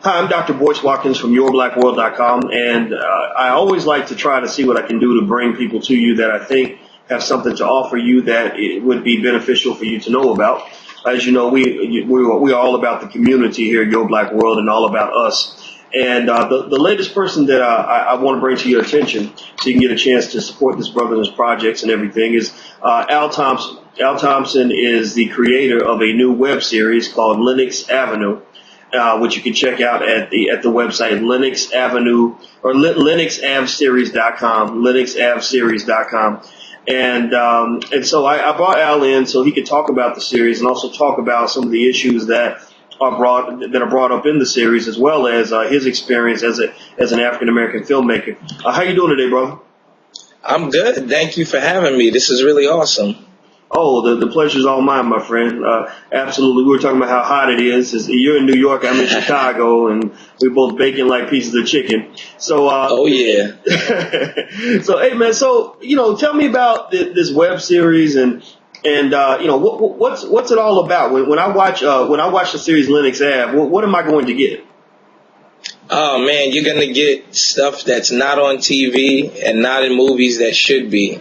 Hi, I'm Dr. Boyce Watkins from yourblackworld.com, and I always like to try to see what I can do to bring people to you that I think have something to offer you that it would be beneficial for you to know about. As you know, we're all about the community here at Your Black World and all about us. And the latest person that I want to bring to your attention so you can get a chance to support this brother and his projects and everything is Al Thompson. Al Thompson is the creator of a new web series called Lennox Avenue, which you can check out at the website Lennox Avenue or LennoxAveSeries.com, LennoxAveSeries.com. And so I brought Al in so he could talk about the series and also talk about some of the issues that are brought up in the series, as well as his experience as an African American filmmaker. How you doing today, brother? I'm good. Thank you for having me. This is really awesome. Oh, the pleasure's all mine, my friend. Absolutely. We were talking about how hot it is. You're in New York, I'm in Chicago, and we're both baking like pieces of chicken. So, oh yeah. So, hey man, so, tell me about this web series and what's it all about? When I watch the series Lennox Ave, what am I going to get? Oh man, you're gonna get stuff that's not on TV and not in movies that should be.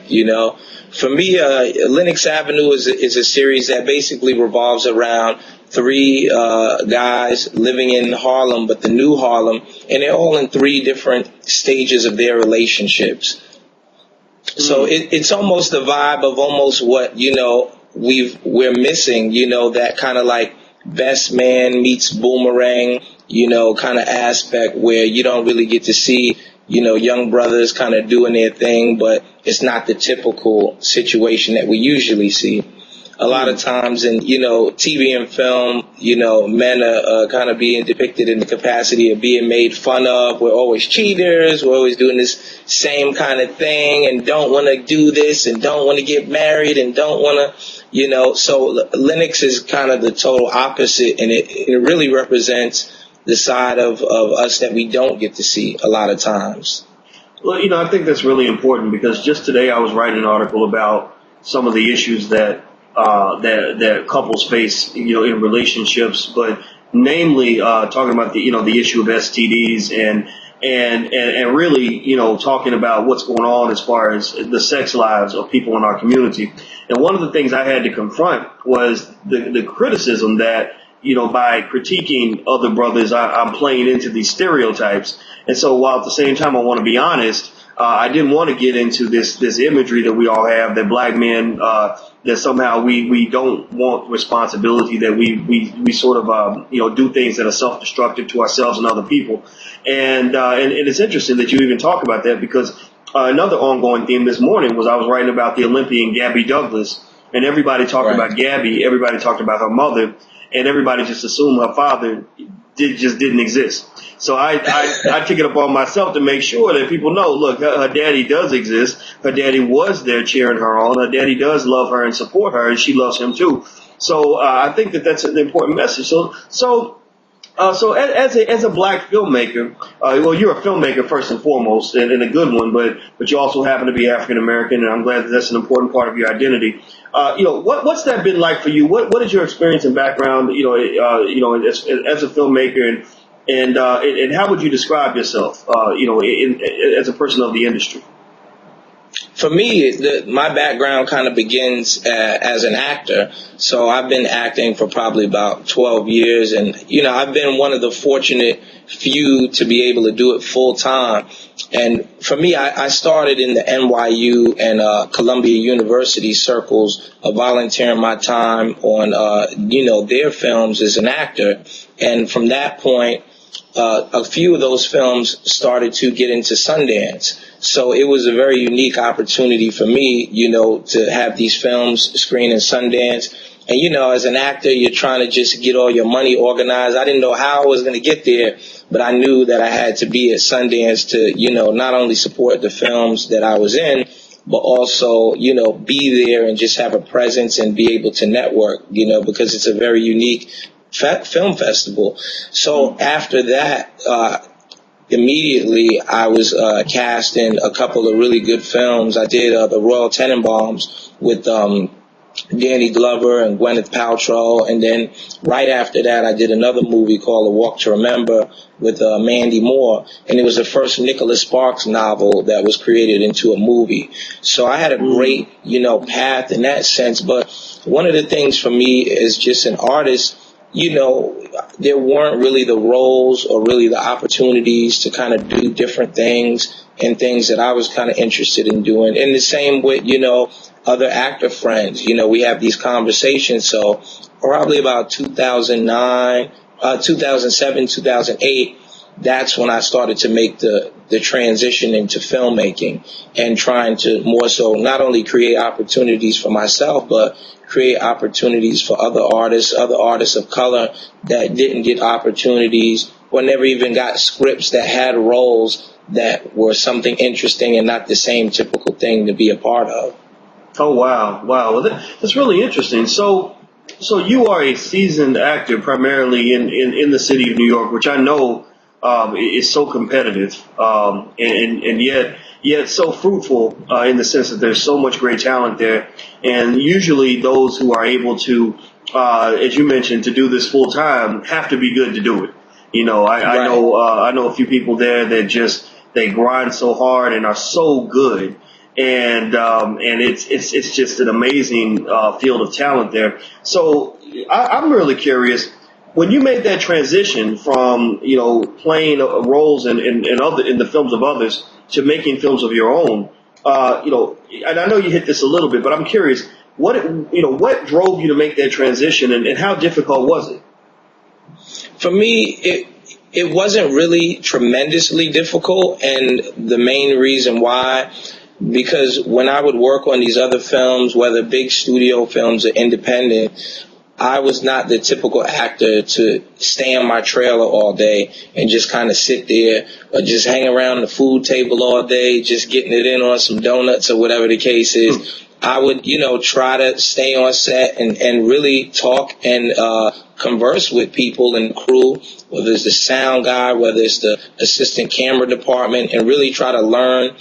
For me, Lennox Avenue is a series that basically revolves around three guys living in Harlem, but the new Harlem, and they're all in three different stages of their relationships. So it's almost the vibe of almost what we're missing. That kind of like Best Man meets Boomerang, kind of aspect where you don't really get to see young brothers kind of doing their thing, but it's not the typical situation that we usually see. A lot of times in, TV and film, men are kind of being depicted in the capacity of being made fun of. We're always cheaters. We're always doing this same kind of thing and don't want to do this and don't want to get married and don't want to, so Lennox is kind of the total opposite, and it really represents the side of us that we don't get to see a lot of times. Well, I think that's really important because just today I was writing an article about some of the issues that couples face, in relationships, but namely talking about the issue of STDs and really, talking about what's going on as far as the sex lives of people in our community. And one of the things I had to confront was the criticism that, by critiquing other brothers, I'm playing into these stereotypes. And so while at the same time I want to be honest, I didn't want to get into this imagery that we all have, that black men, that somehow we don't want responsibility, that we sort of, do things that are self-destructive to ourselves and other people. And it's interesting that you even talk about that because another ongoing theme this morning was I was writing about the Olympian Gabby Douglas, and everybody talked about Gabby, everybody talked about her mother, and everybody just assumed her father just didn't exist. So I took it upon myself to make sure that people know, look, her daddy does exist. Her daddy was there cheering her on. Her daddy does love her and support her, and she loves him too. So I think that's an important message. So as a black filmmaker, well, you're a filmmaker first and foremost, and a good one, but you also happen to be African American, and I'm glad that that's an important part of your identity. What's that been like for you? What is your experience and background, as a filmmaker, and how would you describe yourself, as a person of the industry? For me, my background kind of begins as an actor. So I've been acting for probably about 12 years. And, I've been one of the fortunate few to be able to do it full time. And for me, I started in the NYU and Columbia University circles, volunteering my time on, their films as an actor. And from that point, a few of those films started to get into Sundance. So it was a very unique opportunity for me, to have these films screen in Sundance. And, as an actor, you're trying to just get all your money organized. I didn't know how I was going to get there, but I knew that I had to be at Sundance to, not only support the films that I was in, but also, be there and just have a presence and be able to network, because it's a very unique film festival. So after that, immediately I was cast in a couple of really good films. I did The Royal Tenenbaums with Danny Glover and Gwyneth Paltrow. And then right after that, I did another movie called A Walk to Remember with Mandy Moore. And it was the first Nicholas Sparks novel that was created into a movie. So I had a great, path in that sense. But one of the things for me is just an artist, there weren't really the roles or really the opportunities to kind of do different things and things that I was kind of interested in doing. And the same with, other actor friends. We have these conversations. So probably about 2009, 2007, 2008, that's when I started to make the transition into filmmaking and trying to more so not only create opportunities for myself, but create opportunities for other artists of color that didn't get opportunities or never even got scripts that had roles that were something interesting and not the same typical thing to be a part of. Oh, wow. Well, that's really interesting. So you are a seasoned actor primarily in the city of New York, which I know is so competitive, and yet so fruitful in the sense that there's so much great talent there. And usually those who are able to, as you mentioned, to do this full time have to be good to do it. I know a few people there that they grind so hard and are so good. And it's just an amazing field of talent there. So I'm really curious, when you made that transition from playing roles in the films of others to making films of your own, and I know you hit this a little bit, but I'm curious, what drove you to make that transition, and how difficult was it? For me, it wasn't really tremendously difficult, and the main reason why, because when I would work on these other films, whether big studio films or independent, I was not the typical actor to stay on my trailer all day and just kind of sit there or just hang around the food table all day, just getting it in on some donuts or whatever the case is. I would, try to stay on set and really talk and converse with people and crew, whether it's the sound guy, whether it's the assistant camera department, and really try to learn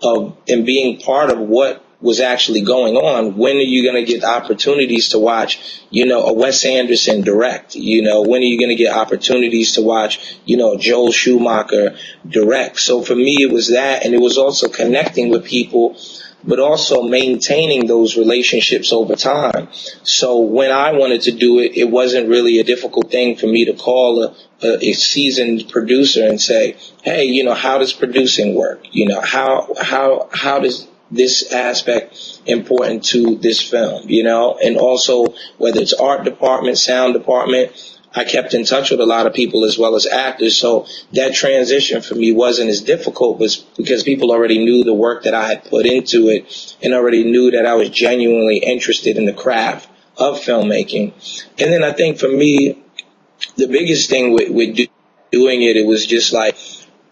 and being part of what was actually going on. When are you going to get opportunities to watch, a Wes Anderson direct? When are you going to get opportunities to watch, Joel Schumacher direct? So for me, it was that, and it was also connecting with people, but also maintaining those relationships over time. So when I wanted to do it, it wasn't really a difficult thing for me to call a seasoned producer and say, hey, how does producing work? How does this aspect important to this film, and also whether it's art department, sound department, I kept in touch with a lot of people as well as actors. So that transition for me wasn't as difficult, because people already knew the work that I had put into it and already knew that I was genuinely interested in the craft of filmmaking. And then I think for me, the biggest thing with doing it, it was just like,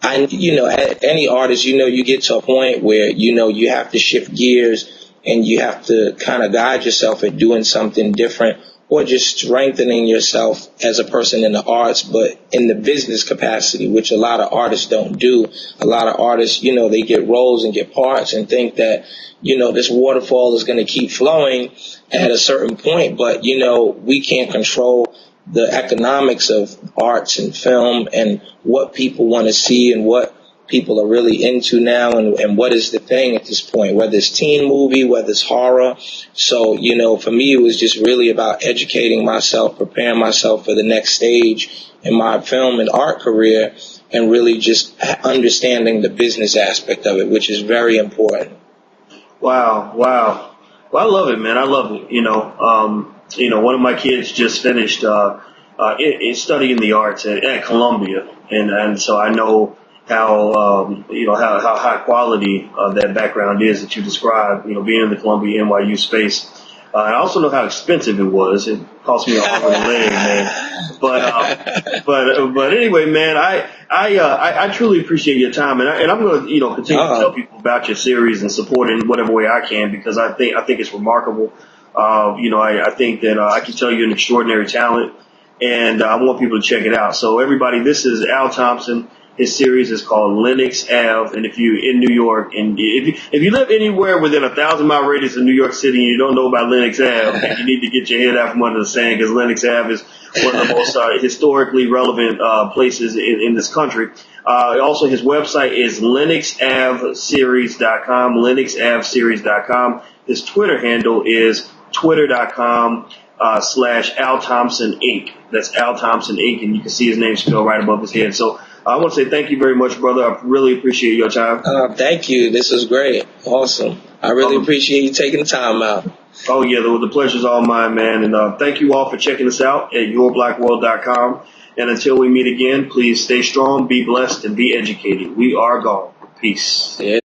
any artist, you get to a point where, you have to shift gears and you have to kind of guide yourself at doing something different, or just strengthening yourself as a person in the arts, but in the business capacity, which a lot of artists don't do. A lot of artists, they get roles and get parts and think that, this waterfall is going to keep flowing at a certain point, but, we can't control the economics of arts and film and what people want to see and what people are really into now, and what is the thing at this point, whether it's teen movie, whether it's horror. So, for me, it was just really about educating myself, preparing myself for the next stage in my film and art career, and really just understanding the business aspect of it, which is very important. Wow. Well, I love it, man. I love it. One of my kids just finished studying the arts at Columbia, and so I know how high quality that background is that you described, being in the Columbia NYU space. I also know how expensive it was. It cost me an arm and a leg, man. But anyway, man, I truly appreciate your time, and I'm going to continue to tell people about your series and support it in whatever way I can, because I think it's remarkable. I think that I can tell you're an extraordinary talent, and I want people to check it out. So everybody, this is Al Thompson. His series is called Lennox Ave, and if you're in New York, and if you live anywhere within 1,000-mile radius of New York City and you don't know about Lennox Ave, you need to get your head out from under the sand, because Lennox Ave is one of the most historically relevant places in this country. Also, his website is LennoxAveSeries.com, LennoxAveSeries.com. His Twitter handle is twitter.com/Al Thompson Inc. That's Al Thompson Inc. And you can see his name spelled right above his head. So I want to say thank you very much, brother. I really appreciate your time. Thank you. This was great. Awesome. I really appreciate you taking the time out. Oh, yeah. The pleasure's all mine, man. And thank you all for checking us out at yourblackworld.com. And until we meet again, please stay strong, be blessed, and be educated. We are gone. Peace. Yeah.